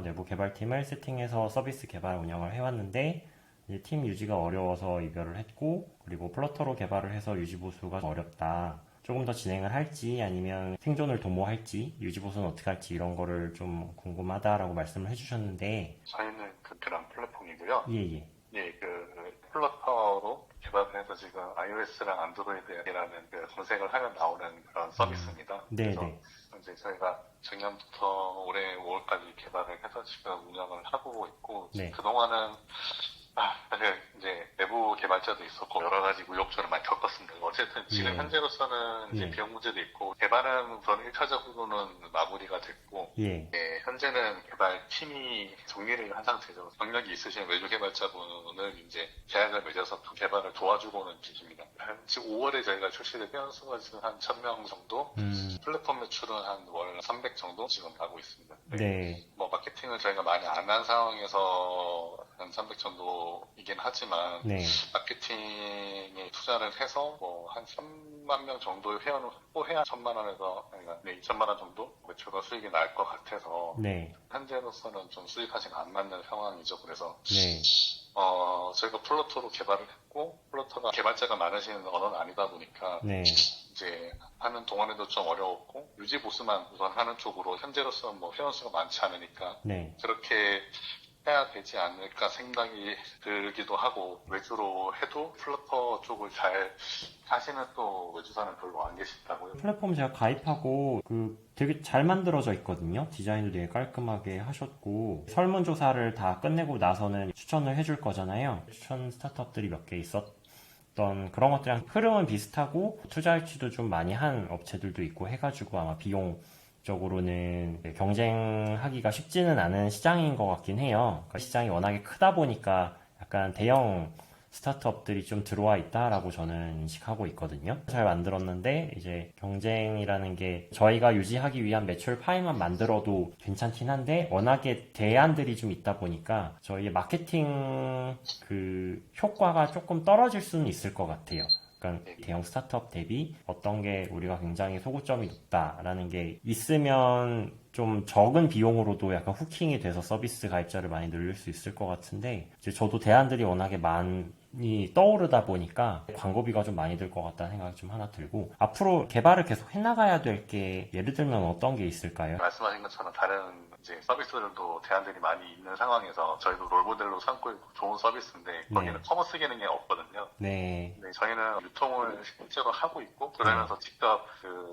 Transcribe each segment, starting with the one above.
내부 개발팀을 세팅해서 서비스 개발 운영을 해왔는데 이제 팀 유지가 어려워서 이별을 했고, 그리고 플러터로 개발을 해서 유지 보수가 어렵다. 조금 더 진행을 할지 아니면 생존을 도모할지 유지 보수는 어떻게 할지 이런 거를 좀 궁금하다라고 말씀을 해주셨는데. 저희는 그런 플랫폼이고요. 예예. 예, 플러터로 개발을 해서 지금 iOS랑 안드로이드라는 검색을 하면 나오는 그런 서비스입니다. 그래서 네네. 이제 저희가 작년부터 올해 5월까지 개발을 해서 지금 운영을 하고 있고, 네. 그동안은 사실 이제 내부 개발자도 있었고 여러 가지 우여곡절을 많이 겪었습니다. 어쨌든 지금 예. 현재로서는 이제 예. 비용 문제도 있고 개발은 우선 1차적으로는 마무리가 됐고, 예. 현재는 개발팀이 정리를 한 상태죠. 경력이 있으신 외주 개발자분을 이제 계약을 맺어서 개발을 도와주고는 계십니다. 지금 5월에 저희가 출시된 회원수가 지금 한 1000명 정도, 플랫폼 매출은 한 월 300 정도 지금 나고 있습니다. 네. 뭐 마케팅을 저희가 많이 안 한 상황에서 한 300 정도이긴 하지만, 네. 마케팅에 투자를 해서 뭐 한 3만 명 정도의 회원을 확보해야 1000만 원에서 2천만 원 정도 매출과 수익이 날 것 같아서, 네. 현재로서는 좀 수익하지가 안 맞는 상황이죠. 그래서 네. 저희가 플러터로 개발을 했고, 플러터가 개발자가 많으신 언어는 아니다 보니까 네. 이제 하는 동안에도 좀 어려웠고, 유지 보수만 우선 하는 쪽으로 현재로서 뭐 회원수가 많지 않으니까 네. 그렇게 해야 되지 않을까 생각이 들기도 하고, 외주로 해도 플러터 쪽을 잘 하시는 또 외주사는 별로 안 계시다고요. 플랫폼 제가 가입하고 되게 잘 만들어져 있거든요. 디자인도 되게 깔끔하게 하셨고, 설문조사를 다 끝내고 나서는 추천을 해줄 거잖아요. 추천 스타트업들이 몇 개 있었던 그런 것들이랑 흐름은 비슷하고, 투자 유치도 좀 많이 한 업체들도 있고 해가지고 아마 비용적으로는 경쟁하기가 쉽지는 않은 시장인 것 같긴 해요. 그러니까 시장이 워낙에 크다 보니까 약간 대형 스타트업들이 좀 들어와 있다라고 저는 인식하고 있거든요. 잘 만들었는데 이제 경쟁이라는 게 저희가 유지하기 위한 매출 파이만 만들어도 괜찮긴 한데, 워낙에 대안들이 좀 있다 보니까 저희의 마케팅 효과가 조금 떨어질 수는 있을 것 같아요. 그러니까 대형 스타트업 대비 어떤 게 우리가 굉장히 소구점이 높다라는 게 있으면 좀 적은 비용으로도 약간 후킹이 돼서 서비스 가입자를 많이 늘릴 수 있을 것 같은데, 이제 저도 대안들이 워낙에 많이 떠오르다 보니까 광고비가 좀 많이 들 것 같다는 생각이 좀 하나 들고, 앞으로 개발을 계속 해나가야 될 게 예를 들면 어떤 게 있을까요? 말씀하신 것처럼 다른 이제 서비스들도 대안들이 많이 있는 상황에서 저희도 롤모델로 삼고 있고 좋은 서비스인데, 거기는 커머스 기능이 없거든요. 네. 네, 저희는 유통을 실제로 하고 있고, 그러면서 직접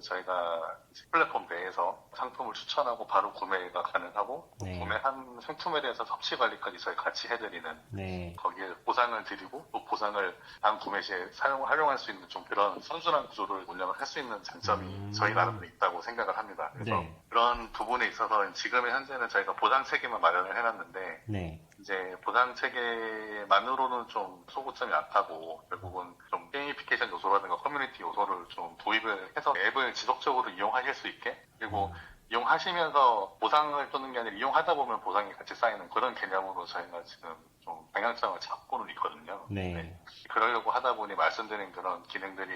저희가 플랫폼 내에서 상품을 추천하고 바로 구매가 가능하고, 네. 구매한 상품에 대해서 섭취 관리까지 저희 같이 해드리는, 네. 거기에 보상을 드리고 또 보상을 다음 구매 시에 활용할 수 있는 좀 그런 선순환 구조를 운영을 할 수 있는 장점이 저희 나름대로 있다고 생각을 합니다. 그래서 네. 그런 부분에 있어서 지금의 현재는 저희가 보상 체계만 마련을 해놨는데, 네. 이제 보상 체계만으로는 좀 소구점이 많다고, 결국은 좀 게이미피케이션 요소라든가 커뮤니티 요소를 좀 도입을 해서 앱을 지속적으로 이용하실 수 있게, 그리고 이용하시면서 보상을 쫓는 게 아니라 이용하다 보면 보상이 같이 쌓이는 그런 개념으로 저희가 지금 좀 방향성을 잡고는 있거든요. 네. 그러려고 하다 보니 말씀드린 그런 기능들이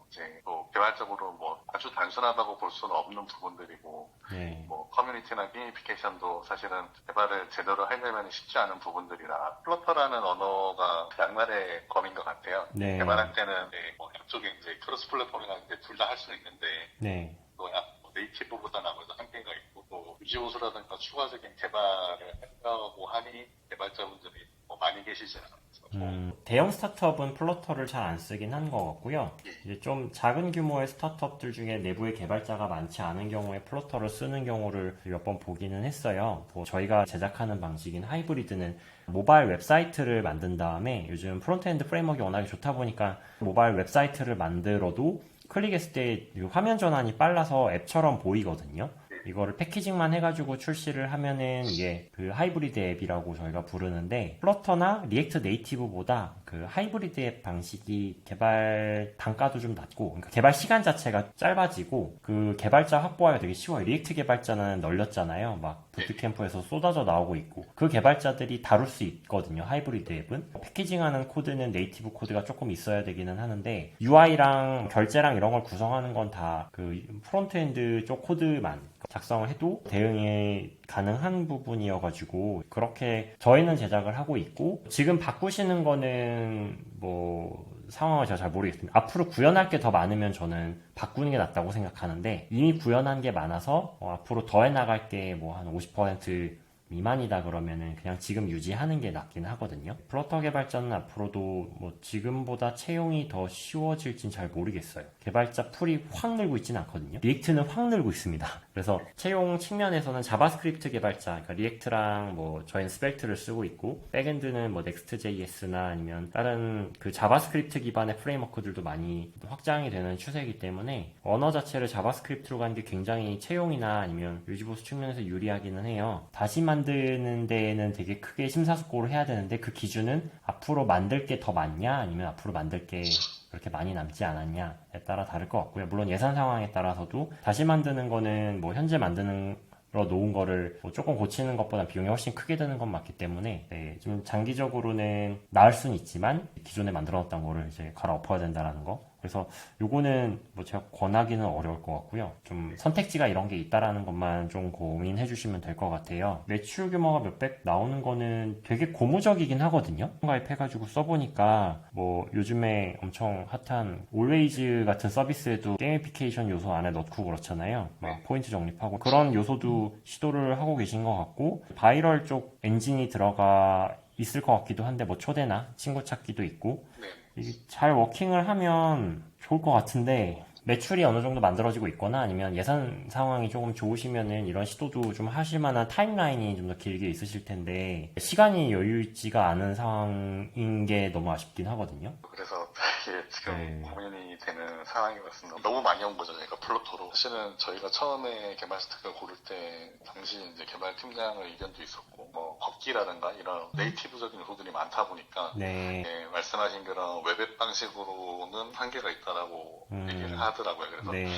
이제 또 개발적으로 뭐 아주 단순하다고 볼 수는 없는 부분들이고, 네. 뭐 커뮤니티나 게이미피케이션도 사실은 개발을 제대로 하려면 쉽지 않은 부분들이라, 플러터라는 언어가 양날의 검인 것 같아요. 네. 개발할 때는 뭐 양쪽에 이제 크로스 플랫폼이나 둘 다 할 수는 있는데, 네. 또 네이티브보다는 아무래도 한계가 있고, 또 유지보수라든가 추가적인 개발을 하려고 하니 개발자분들이 많이 계시지 않아서. 대형 스타트업은 플러터를 잘 안 쓰긴 한 것 같고요. 이제 좀 작은 규모의 스타트업들 중에 내부에 개발자가 많지 않은 경우에 플러터를 쓰는 경우를 몇 번 보기는 했어요. 뭐 저희가 제작하는 방식인 하이브리드는 모바일 웹사이트를 만든 다음에, 요즘 프론트엔드 프레임워크가 워낙에 좋다 보니까 모바일 웹사이트를 만들어도 클릭했을 때 화면 전환이 빨라서 앱처럼 보이거든요. 이거를 패키징만 해가지고 출시를 하면은 이게 하이브리드 앱이라고 저희가 부르는데, 플러터나 리액트 네이티브보다 하이브리드 앱 방식이 개발 단가도 좀 낮고, 그러니까 개발 시간 자체가 짧아지고, 개발자 확보하기가 되게 쉬워요. 리액트 개발자는 널렸잖아요. 막 부트캠프에서 쏟아져 나오고 있고, 그 개발자들이 다룰 수 있거든요. 하이브리드 앱은 패키징하는 코드는 네이티브 코드가 조금 있어야 되기는 하는데, UI랑 결제랑 이런 걸 구성하는 건 다 프론트엔드 쪽 코드만, 작성을 해도 대응이 가능한 부분이어가지고 그렇게 저희는 제작을 하고 있고, 지금 바꾸시는 거는 뭐 상황을 제가 잘 모르겠습니다. 앞으로 구현할 게 더 많으면 저는 바꾸는 게 낫다고 생각하는데, 이미 구현한 게 많아서 앞으로 더해 나갈 게 뭐 한 50% 미만이다 그러면은 그냥 지금 유지하는 게 낫긴 하거든요. 플러터 개발자는 앞으로도 뭐 지금보다 채용이 더 쉬워질진 잘 모르겠어요. 개발자 풀이 확 늘고 있지는 않거든요. 리액트는 확 늘고 있습니다. 그래서 채용 측면에서는 자바스크립트 개발자, 그러니까 리액트랑 뭐 저희는 스펠트를 쓰고 있고, 백엔드는 뭐 넥스트.js나 아니면 다른 그 자바스크립트 기반의 프레임워크들도 많이 확장이 되는 추세이기 때문에 언어 자체를 자바스크립트로 가는 게 굉장히 채용이나 아니면 유지보수 측면에서 유리하기는 해요. 다시 만드는 데에는 되게 크게 심사숙고를 해야 되는데, 그 기준은 앞으로 만들 게 더 많냐 아니면 앞으로 만들 게 그렇게 많이 남지 않았냐에 따라 다를 것 같고요. 물론 예산 상황에 따라서도 다시 만드는 거는 뭐 현재 만드는 놓은 거를 뭐 조금 고치는 것보다 비용이 훨씬 크게 드는 건 맞기 때문에, 네, 좀 장기적으로는 나을 수는 있지만 기존에 만들어 놨던 거를 이제 갈아엎어야 된다라는 거. 그래서 요거는 뭐 제가 권하기는 어려울 것 같고요. 좀 선택지가 이런 게 있다라는 것만 좀 고민해 주시면 될 것 같아요. 매출 규모가 몇백 나오는 거는 되게 고무적이긴 하거든요. 가입해가지고 써보니까 뭐 요즘에 엄청 핫한 올웨이즈 같은 서비스에도 게이미피케이션 요소 안에 넣고 그렇잖아요. 막 포인트 적립하고 그런 요소도 시도를 하고 계신 것 같고, 바이럴 쪽 엔진이 들어가 있을 것 같기도 한데 뭐 초대나 친구 찾기도 있고, 이게 잘 워킹을 하면 좋을 것 같은데, 매출이 어느 정도 만들어지고 있거나 아니면 예산 상황이 조금 좋으시면은 이런 시도도 좀 하실 만한 타임라인이 좀 더 길게 있으실 텐데, 시간이 여유 있지가 않은 상황인 게 너무 아쉽긴 하거든요. 그래서 이게 지금 고민이 되는 상황이 같습니다. 너무 많이 온 거죠, 저희가 플러터로. 사실은 저희가 처음에 개발 스택을 고를 때 당시 이제 개발 팀장의 의견도 있었고, 뭐 걷기라든가 이런 네이티브적인 요소들이 많다 보니까 네, 말씀하신 그런 웹앱 방식으로는 한계가 있다라고 얘기를 하더라고요. 그래서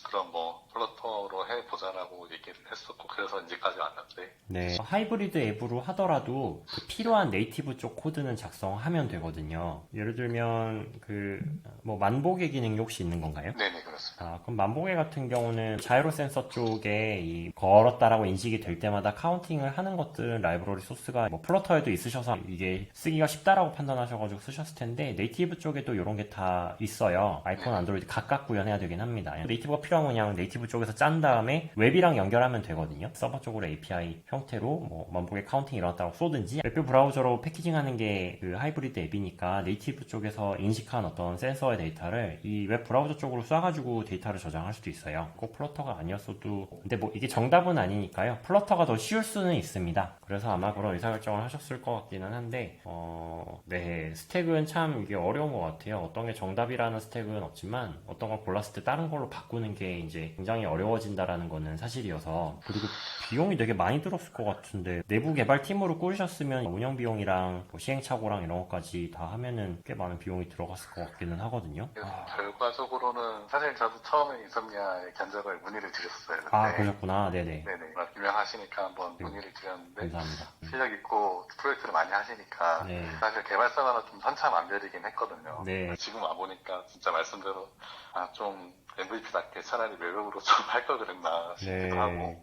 그럼 뭐 플러터로 해보자라고 얘기를 했었고, 그래서 이제까지 왔는데. 네, 하이브리드 앱으로 하더라도 그 필요한 네이티브 쪽 코드는 작성하면 되거든요. 예를 들면 그 뭐 만보개 기능이 혹시 있는 건가요? 네네, 그렇습니다. 그럼 만보개 같은 경우는 자이로 센서 쪽에 이 걸었다라고 인식이 될 때마다 카운팅을 하는 것들은 라이브러리 소스가 뭐 플러터에도 있으셔서 이게 쓰기가 쉽다라고 판단하셔가지고 쓰셨을 텐데, 네이티브 쪽에도 이런 게 다 있어요. 아이폰, 안드로이드 각각 구현해야 되긴 합니다. 네이티브가 필요하면 그냥 네이티브 쪽에서 짠 다음에 웹이랑 연결하면 되거든요. 서버 쪽으로 API 형태로 뭐 만보개 카운팅 일어났다고 쏘든지, 웹 브라우저로 패키징하는 게 그 하이브리드 앱이니까 네이티브 쪽에서 인식한 어떤 센서의 데이터를 이 웹 브라우저 쪽으로 쏴가지고 데이터를 저장할 수도 있어요. 꼭 플러터가 아니었어도, 근데 뭐 이게 정답은 아니니까요. 플러터가 더 쉬울 수는 있습니다. 그래서 아마 그런 의사결정을 하셨을 것 같기는 한데, 네, 스택은 참 이게 어려운 것 같아요. 어떤 게 정답이라는 스택은 없지만 어떤 걸 골랐을 때 다른 걸로 바꾸는 게 이제 굉장히 어려워진다라는 거는 사실이어서, 그리고 비용이 되게 많이 들었을 것 같은데, 내부 개발팀으로 꾸리셨으면 운영 비용이랑 뭐 시행착오랑 이런 것까지 다 하면은 꽤 많은 비용이 들어갔을 것 같기는 하거든요. 결과적으로는 사실 저도 처음에 인썸니아의 견적을 문의를 드렸어요. 그러셨구나. 네네. 유명하시니까 한번 문의를 드렸는데, 감사합니다. 실력 있고 프로젝트를 많이 하시니까 사실 개발사마다 좀 천차만별이긴 했거든요. 지금 와보니까 진짜 말씀대로 좀 MVP답게 차라리 외벽으로 좀 할 걸 그랬나 싶기도 하고,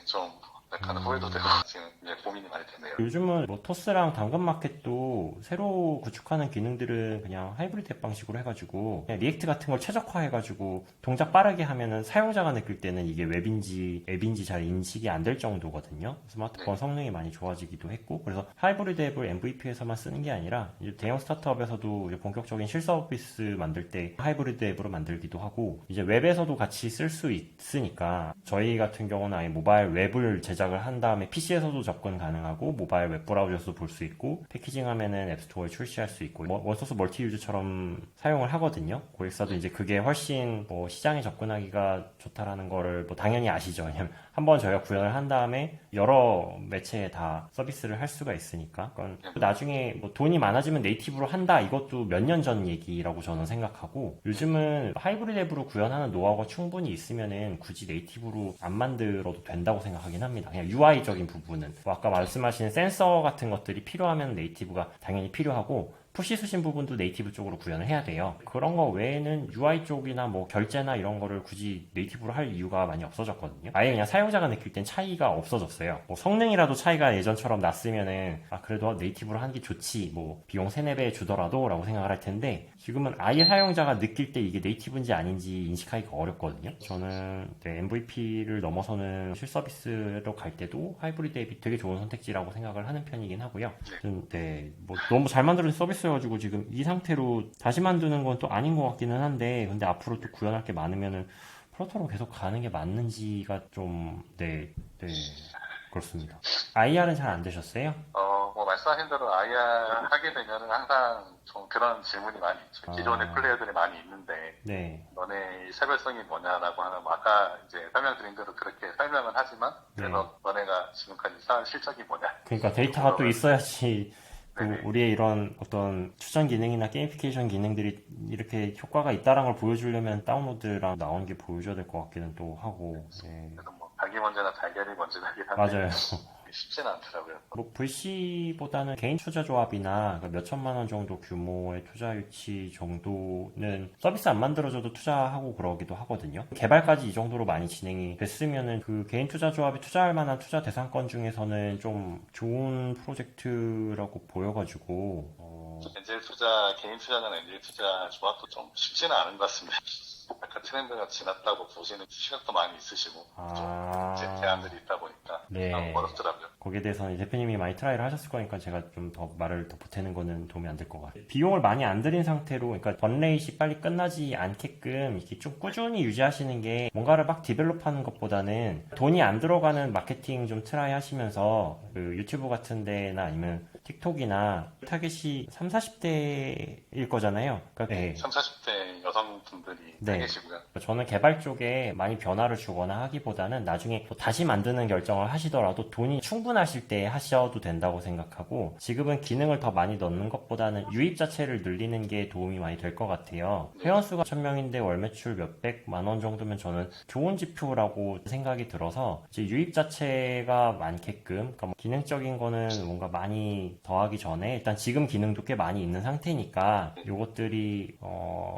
좀 약간 후회도 되고 지금 고민이 많이 되네요. 요즘은 뭐 토스랑 당근마켓도 새로 구축하는 기능들은 그냥 하이브리드 앱 방식으로 해가지고 그냥 리액트 같은 걸 최적화해가지고 동작 빠르게 하면은 사용자가 느낄 때는 이게 웹인지 앱인지 잘 인식이 안 될 정도거든요. 스마트폰 성능이 많이 좋아지기도 했고, 그래서 하이브리드 앱을 MVP에서만 쓰는 게 아니라 이제 대형 스타트업에서도 이제 본격적인 실서비스 만들 때 하이브리드 앱으로 만들기도 하고, 이제 웹에서도 같이 쓸 수 있으니까 저희 같은 경우는 아예 모바일 웹을 제작을 한 다음에 PC에서도 접근 가능하고 모바일 웹브라우저에서도 볼 수 있고, 패키징하면은 앱스토어에 출시할 수 있고, 원소스 멀티유즈처럼 사용을 하거든요. 고객사도 이제 그게 훨씬 뭐 시장에 접근하기가 좋다라는 거를 뭐 당연히 아시죠. 왜냐면 한번 저희가 구현을 한 다음에 여러 매체에 다 서비스를 할 수가 있으니까. 나중에 뭐 돈이 많아지면 네이티브로 한다, 이것도 몇 년 전 얘기라고 저는 생각하고, 요즘은 하이브리드 앱으로 구현하는 노하우가 충분히 있으면은 굳이 네이티브로 안 만들어도 된다고 생각하긴 합니다. 그냥 UI적인 부분은 뭐 아까 말씀하신 센서 같은 것들이 필요하면 네이티브가 당연히 필요하고, 푸시 수신 부분도 네이티브 쪽으로 구현을 해야 돼요. 그런 거 외에는 UI 쪽이나 뭐 결제나 이런 거를 굳이 네이티브로 할 이유가 많이 없어졌거든요. 아예 그냥 사용자가 느낄 땐 차이가 없어졌어요. 뭐 성능이라도 차이가 예전처럼 났으면은 그래도 네이티브로 하는 게 좋지, 뭐 비용 3, 4배 주더라도 라고 생각을 할 텐데, 지금은 아예 사용자가 느낄 때 이게 네이티브인지 아닌지 인식하기가 어렵거든요. 저는 MVP를 넘어서는 실서비스로 갈 때도 하이브리드 앱이 되게 좋은 선택지라고 생각을 하는 편이긴 하고요. 뭐 너무 잘 만들어진 서비스여가지고 지금 이 상태로 다시 만드는 건 또 아닌 것 같기는 한데, 근데 앞으로 또 구현할 게 많으면은 프로토로 계속 가는 게 맞는지가 좀, 그렇습니다. IR은 잘 안 되셨어요? 뭐 말씀하신 대로 IR 하게 되면은 항상 좀 그런 질문이 많이 있죠. 기존의 플레이어들이 많이 있는데, 네. 너네 차별성이 뭐냐라고 하면, 뭐 아까 이제 설명드린 대로 그렇게 설명은 하지만, 그래서 너네가 지금까지 쌓은 실적이 뭐냐. 그러니까 데이터가 또 있어야지 또 네네. 우리의 이런 어떤 추천 기능이나 게이미피케이션 기능들이 이렇게 효과가 있다는 걸 보여주려면 다운로드랑 나온 게 보여줘야 될 것 같기는 또 하고. 네. 그래서 뭐 닭이 먼저나 달걀이 먼저나긴 한데 맞아요. 쉽지는 않더라고요. 뭐 VC보다는 개인 투자 조합이나 몇 천만 원 정도 규모의 투자 유치 정도는 서비스 안 만들어줘도 투자하고 그러기도 하거든요. 개발까지 이 정도로 많이 진행이 됐으면은 그 개인 투자 조합이 투자할 만한 투자 대상권 중에서는 좀 좋은 프로젝트라고 보여가지고 엔젤 투자, 개인 투자자나 엔젤 투자 조합도 좀 쉽지는 않은 것 같습니다. 약간 트렌드가 지났다고 보시는 시각도 많이 있으시고 좀 이제 대안들이 있다 보니까 네. 어렵더라고요. 거기에 대해서는 대표님이 많이 트라이를 하셨을 거니까 제가 좀 더 말을 더 보태는 거는 도움이 안 될 것 같아요. 비용을 많이 안 들인 상태로, 그러니까 번레이시 빨리 끝나지 않게끔 이렇게 좀 꾸준히 유지하시는 게, 뭔가를 막 디벨롭하는 것보다는 돈이 안 들어가는 마케팅 좀 트라이 하시면서 그 유튜브 같은 데나 아니면 틱톡이나 타겟이 3, 40대일 거잖아요. 그러니까 네. 3, 40대 여성분들이 네. 계시고요. 저는 개발 쪽에 많이 변화를 주거나 하기보다는 나중에 또 다시 만드는 결정을 하시더라도 돈이 충분하실 때 하셔도 된다고 생각하고, 지금은 기능을 더 많이 넣는 것보다는 유입 자체를 늘리는 게 도움이 많이 될 것 같아요. 회원수가 1000명인데 월 매출 몇백만 원 정도면 저는 좋은 지표라고 생각이 들어서, 이제 유입 자체가 많게끔, 그러니까 뭐 기능적인 거는 뭔가 많이 더하기 전에 일단 지금 기능도 꽤 많이 있는 상태니까 요것들이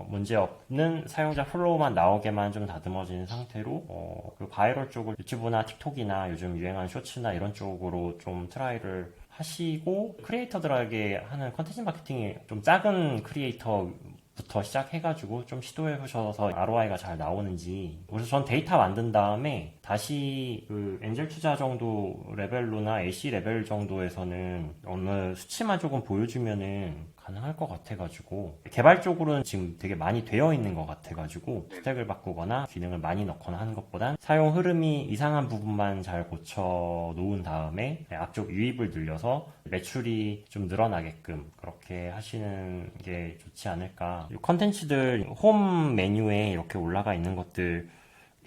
문제 없는 사용자 플로우만 나오게만 좀 다듬어진 상태로 그 바이럴 쪽을 유튜브나 틱톡이나 요즘 유행하는 쇼츠나 이런 쪽으로 좀 트라이를 하시고, 크리에이터들에게 하는 컨텐츠 마케팅이 좀 작은 크리에이터부터 시작해가지고 좀 시도해보셔서 ROI가 잘 나오는지. 그래서 전 데이터 만든 다음에 다시 그 엔젤 투자 정도 레벨로나 AC 레벨 정도에서는 어느 수치만 조금 보여주면은 가능할 것 같아가지고, 개발 쪽으로는 지금 되게 많이 되어 있는 것 같아가지고 스택을 바꾸거나 기능을 많이 넣거나 하는 것보단 사용 흐름이 이상한 부분만 잘 고쳐 놓은 다음에 앞쪽 유입을 늘려서 매출이 좀 늘어나게끔 그렇게 하시는 게 좋지 않을까. 컨텐츠들 홈 메뉴에 이렇게 올라가 있는 것들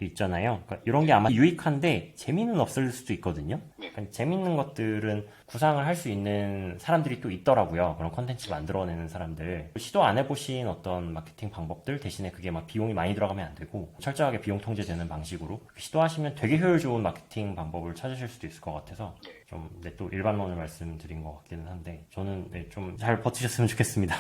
있잖아요. 그러니까 이런 게 아마 유익한데 재미는 없을 수도 있거든요. 그러니까 재밌는 것들은 구상을 할 수 있는 사람들이 또 있더라고요. 그런 컨텐츠 만들어내는 사람들. 시도 안 해보신 어떤 마케팅 방법들 대신에 그게 막 비용이 많이 들어가면 안 되고 철저하게 비용 통제되는 방식으로 시도하시면 되게 효율 좋은 마케팅 방법을 찾으실 수도 있을 것 같아서 좀 또 일반론을 말씀드린 것 같기는 한데, 저는 좀 잘 버티셨으면 좋겠습니다.